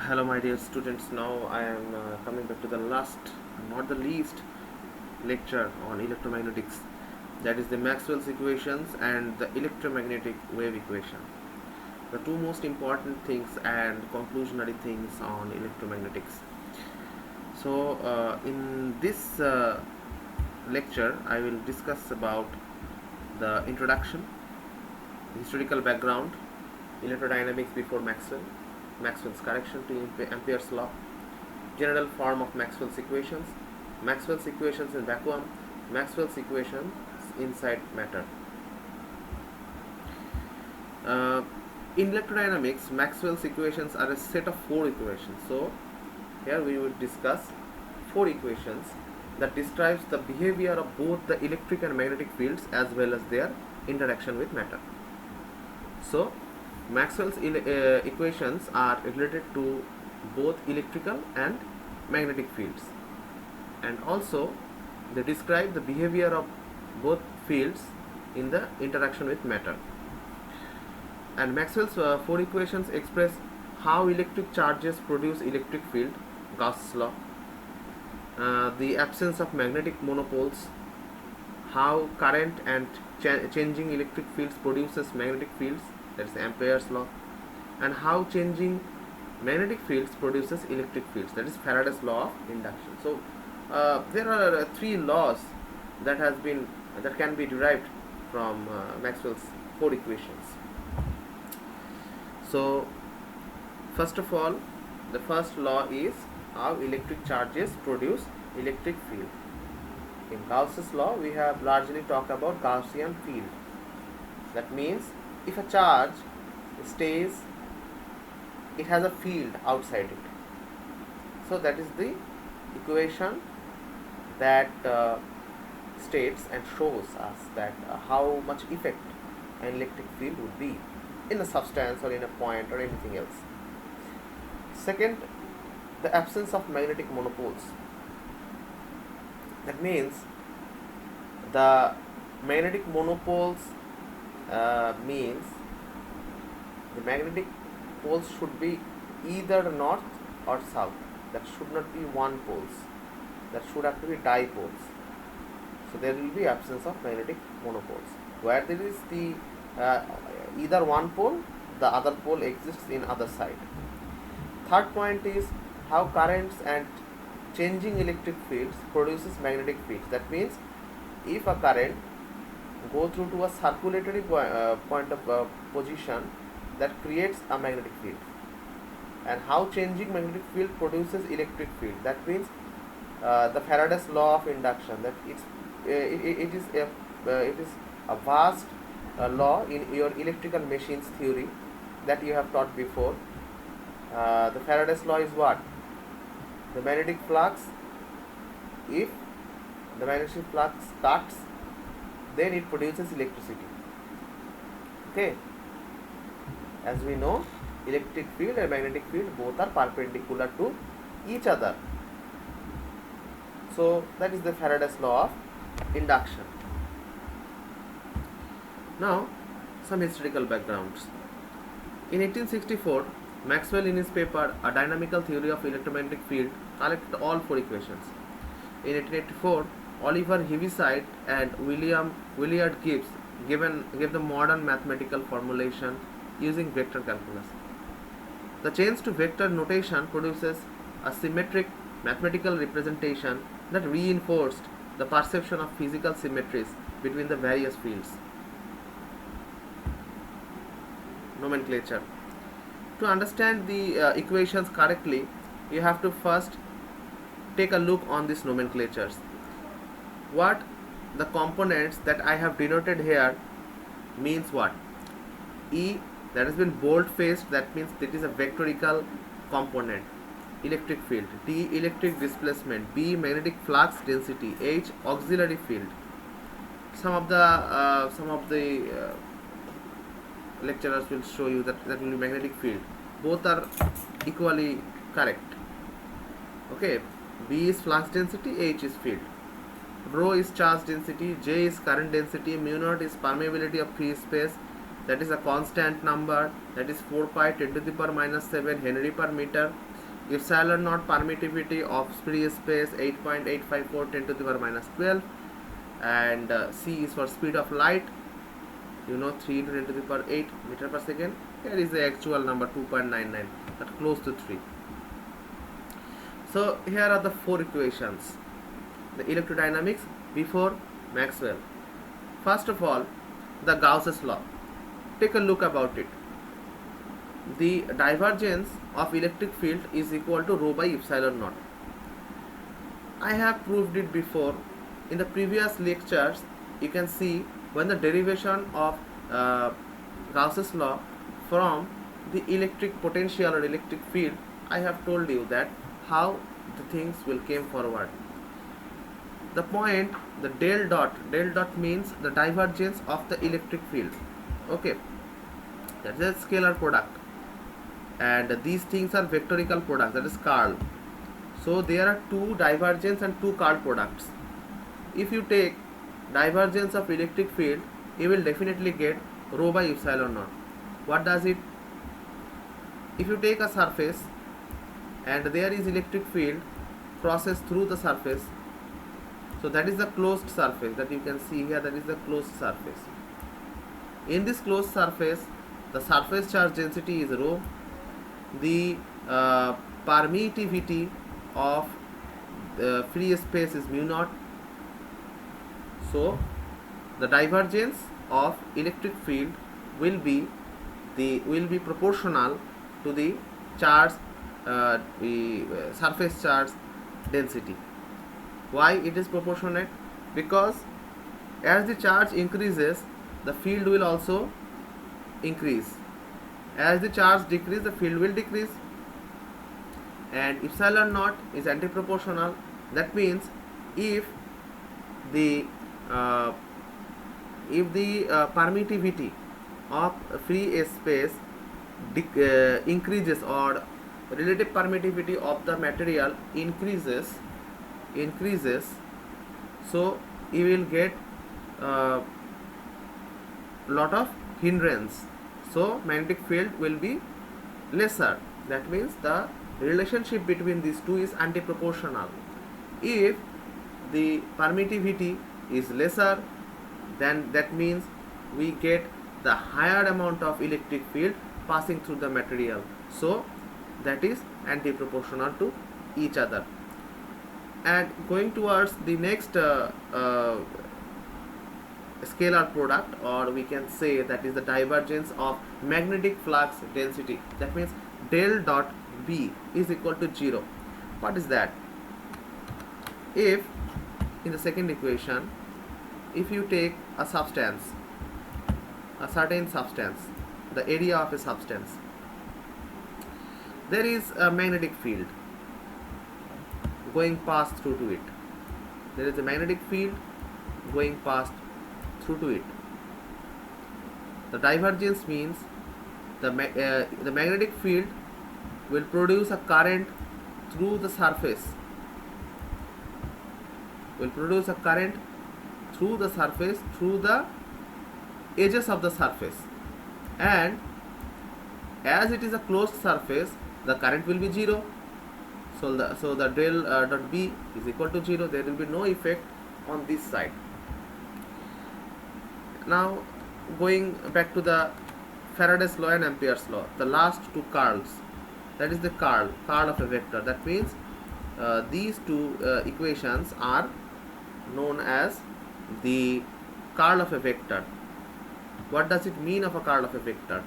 Hello, my dear students. Now I am coming back to the last, not the least, lecture on electromagnetics. That is the Maxwell's equations and the electromagnetic wave equation. The two most important things and conclusionary things on electromagnetics. In this lecture, I will discuss about the introduction, historical background, electrodynamics before Maxwell, Maxwell's correction to Ampere's law, general form of Maxwell's equations in vacuum, Maxwell's equations inside matter. Uh, in electrodynamics, Maxwell's equations are a set of four equations. So here we will discuss four equations that describes the behavior of both the electric and magnetic fields as well as their interaction with matter. So Maxwell's equations are related to both electrical and magnetic fields, and also they describe the behavior of both fields in the interaction with matter. And Maxwell's four equations express how electric charges produce electric field, Gauss's law, the absence of magnetic monopoles, how current and changing electric fields produces magnetic fields, that is Ampere's law, and how changing magnetic fields produces electric fields, that is Faraday's law of induction. So there are three laws that can be derived from Maxwell's four equations. So first of all, the first law is how electric charges produce electric field. In Gauss's law, we have largely talked about Gaussian field. That means if a charge stays, it has a field outside it. So that is the equation that states and shows us that how much effect an electric field would be in a substance or in a point or anything else. Second, the absence of magnetic monopoles. That means the magnetic monopoles means the magnetic poles should be either north or south. That should not be one poles. That should have to be dipoles. So there will be absence of magnetic monopoles. Where there is the either one pole, the other pole exists in other side. Third point is how currents and changing electric fields produces magnetic fields. That means if a current go through to a circulatory point of position, that creates a magnetic field, and how changing magnetic field produces electric field. That means the Faraday's law of induction. That it is a vast law in your electrical machines theory that you have taught before. The Faraday's law is what? The magnetic flux, if the magnetic flux cuts, then it produces electricity. Okay. As we know, electric field and magnetic field both are perpendicular to each other. So that is the Faraday's law of induction. Now, some historical backgrounds. In 1864, Maxwell in his paper A Dynamical Theory of Electromagnetic Field collected all four equations. In 1884, Oliver Heaviside and Willard Gibbs gave the modern mathematical formulation using vector calculus. The change to vector notation produces a symmetric mathematical representation that reinforced the perception of physical symmetries between the various fields. Nomenclature. To understand the equations correctly, you have to first take a look on these nomenclatures. What the components that I have denoted here means what? E, that has been bold faced, that means it is a vectorical component, electric field. D, electric displacement. B, magnetic flux density. H, auxiliary field. Some of the lecturers will show you that will be magnetic field. Both are equally correct. Okay. B is flux density, H is field. Rho is charge density, J is current density, mu naught is permeability of free space, that is a constant number, that is 4 pi 10 to the power minus 7 Henry per meter. epsilon naught permittivity of free space 8.854 10 to the power minus 12, and c is for speed of light, 3 into 10 to the power 8 meter per second. Here is the actual number 2.99, that close to 3. So here are the 4 equations, the electrodynamics before Maxwell. First of all, the Gauss's law. Take a look about it. The divergence of electric field is equal to rho by epsilon naught. I have proved it before. In the previous lectures, you can see when the derivation of Gauss's law from the electric potential or electric field, I have told you that how the things will came forward. The point, the del dot means the divergence of the electric field. Okay, that is a scalar product, and these things are vectorical products, that is curl. So there are two divergence and two curl products. If you take divergence of electric field, you will definitely get rho by epsilon naught. What does it? If you take a surface and there is electric field crosses through the surface, so that is the closed surface that you can see here, that is the closed surface. In this closed surface, the surface charge density is rho, the permittivity of the free space is mu naught. So the divergence of electric field will be proportional to the charge, surface charge density. Why it is proportionate? Because as the charge increases, the field will also increase. As the charge decreases, the field will decrease. And epsilon naught is anti-proportional. That means if the permittivity of free space increases, or relative permittivity of the material increases, so you will get lot of hindrance, so magnetic field will be lesser. That means the relationship between these two is anti-proportional. If the permittivity is lesser, then that means we get the higher amount of electric field passing through the material, so that is anti-proportional to each other. And going towards the next scalar product, or we can say that is the divergence of magnetic flux density. That means del dot B is equal to 0. What is that? If in the second equation, if you take a substance, a certain substance, the area of a substance, there is a magnetic field going past through to it. There is a magnetic field going past through to it. The divergence means the magnetic field will produce a current through the surface, through the edges of the surface, and as it is a closed surface, the current will be 0. So the del dot B is equal to 0. There will be no effect on this side. Now going back to the Faraday's law and Ampere's law, the last two curls, that is the curl of a vector. That means these two equations are known as the curl of a vector. What does it mean of a curl of a vector?